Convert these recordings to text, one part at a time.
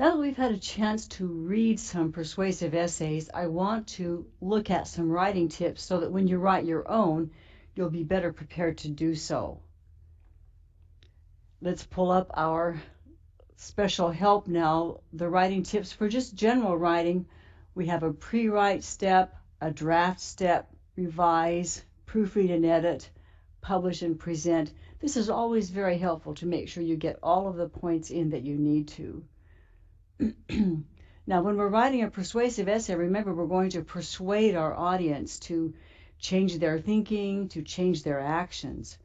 Now that we've had a chance to read some persuasive essays, I want to look at some writing tips so that when you write your own, you'll be better prepared to do so. Let's pull up our special help now, the writing tips for just general writing. We have a pre-write step, a draft step, revise, proofread and edit, publish and present. This is always very helpful to make sure you get all of the points in that you need to. Now, when we're writing a persuasive essay, remember we're going to persuade our audience to change their thinking, to change their actions.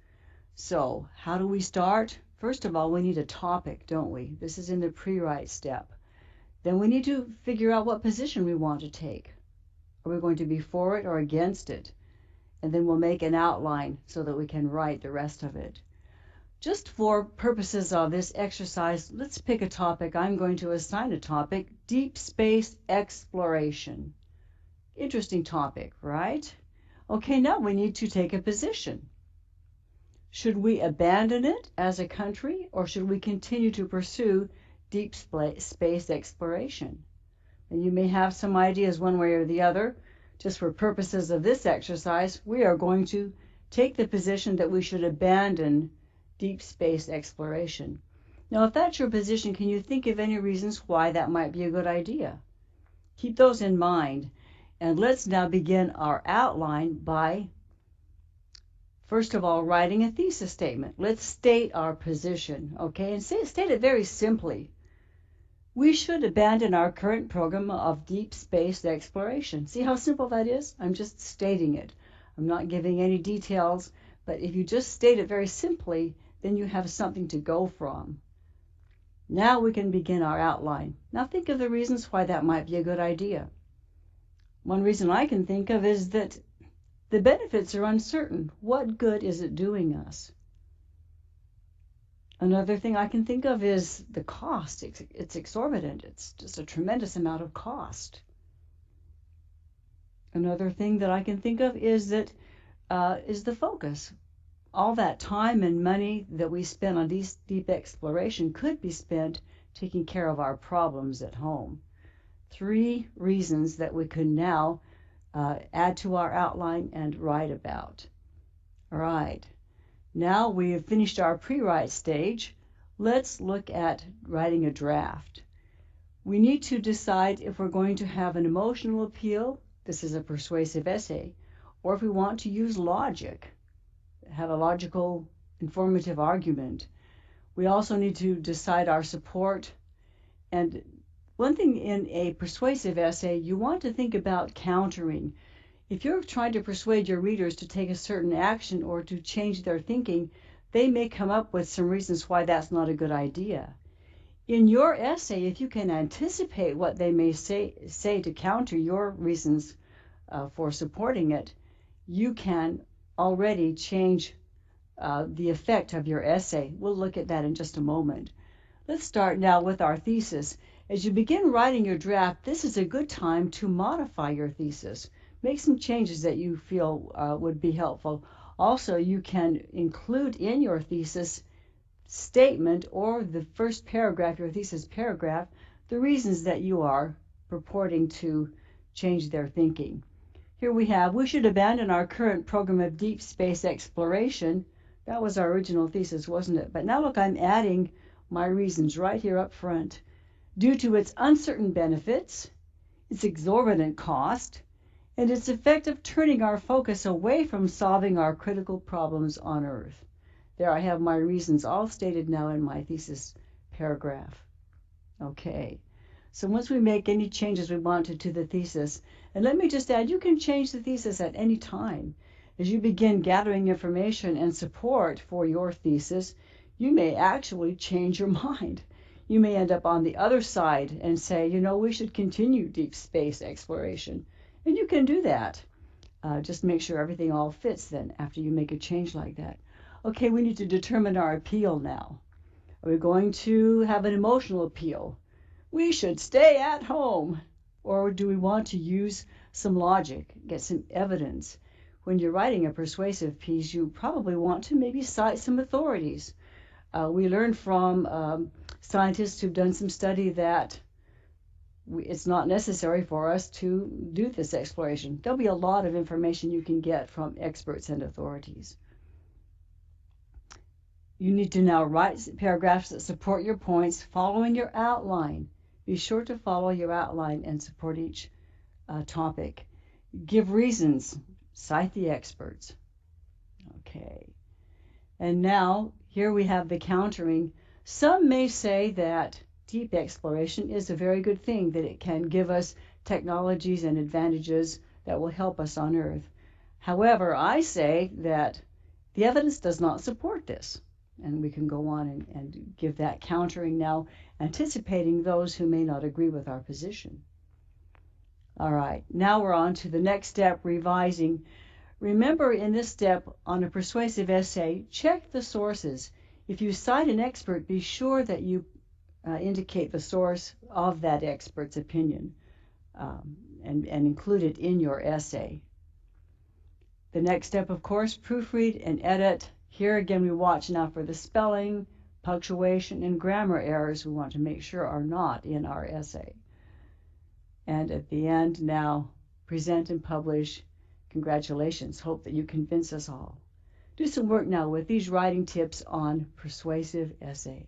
So, how do we start? First of all, we need a topic, don't we? This is in the pre-write step. Then we need to figure out what position we want to take. Are we going to be for it or against it? And then we'll make an outline so that we can write the rest of it. Just for purposes of this exercise, let's pick a topic. I'm going to assign a topic, deep space exploration. Interesting topic, right? Okay, now we need to take a position. Should we abandon it as a country, or should we continue to pursue deep space exploration? And you may have some ideas one way or the other. Just for purposes of this exercise, we are going to take the position that we should abandon deep space exploration. Now, if that's your position, can you think of any reasons why that might be a good idea? Keep those in mind. And let's now begin our outline by, first of all, writing a thesis statement. Let's state our position, okay? And state it very simply. We should abandon our current program of deep space exploration. See how simple that is? I'm just stating it. I'm not giving any details, but if you just state it very simply, then you have something to go from. Now we can begin our outline. Now think of the reasons why that might be a good idea. One reason I can think of is that the benefits are uncertain. What good is it doing us? Another thing I can think of is the cost. It's exorbitant. It's just a tremendous amount of cost. Another thing that I can think of is that is the focus. All that time and money that we spend on deep exploration could be spent taking care of our problems at home. 3 reasons that we could now add to our outline and write about. All right, now we have finished our pre-write stage. Let's look at writing a draft. We need to decide if we're going to have an emotional appeal, this is a persuasive essay, or if we want to use logic, have a logical, informative argument. We also need to decide our support. And one thing in a persuasive essay, you want to think about countering. If you're trying to persuade your readers to take a certain action or to change their thinking, they may come up with some reasons why that's not a good idea. In your essay, if you can anticipate what they may say to counter your reasons for supporting it, you can already change the effect of your essay. We'll look at that in just a moment. Let's start now with our thesis. As you begin writing your draft, this is a good time to modify your thesis. Make some changes that you feel would be helpful. Also, you can include in your thesis statement or the first paragraph, your thesis paragraph, the reasons that you are purporting to change their thinking. Here we have, we should abandon our current program of deep space exploration. That was our original thesis, wasn't it? But now look, I'm adding my reasons right here up front. Due to its uncertain benefits, its exorbitant cost, and its effect of turning our focus away from solving our critical problems on Earth. There I have my reasons all stated now in my thesis paragraph. Okay. So once we make any changes we want to the thesis, and let me just add, you can change the thesis at any time. As you begin gathering information and support for your thesis, you may actually change your mind. You may end up on the other side and say, you know, we should continue deep space exploration. And you can do that. Just make sure everything all fits then after you make a change like that. Okay, we need to determine our appeal now. Are we going to have an emotional appeal? We should stay at home. Or do we want to use some logic, get some evidence? When you're writing a persuasive piece, you probably want to maybe cite some authorities. We learned from scientists who've done some study that it's not necessary for us to do this exploration. There'll be a lot of information you can get from experts and authorities. You need to now write paragraphs that support your points following your outline. Be sure to follow your outline and support each topic. Give reasons. Cite the experts. Okay. And now, here we have the countering. Some may say that deep exploration is a very good thing, that it can give us technologies and advantages that will help us on Earth. However, I say that the evidence does not support this. And we can go on and give that countering now, anticipating those who may not agree with our position. All right, now we're on to the next step, revising. Remember, in this step on a persuasive essay, check the sources. If you cite an expert, be sure that you indicate the source of that expert's opinion and include it in your essay. The next step, of course, proofread and edit. Here again, we watch now for the spelling, punctuation, and grammar errors we want to make sure are not in our essay. And at the end, now, present and publish. Congratulations. Hope that you convince us all. Do some work now with these writing tips on persuasive essay.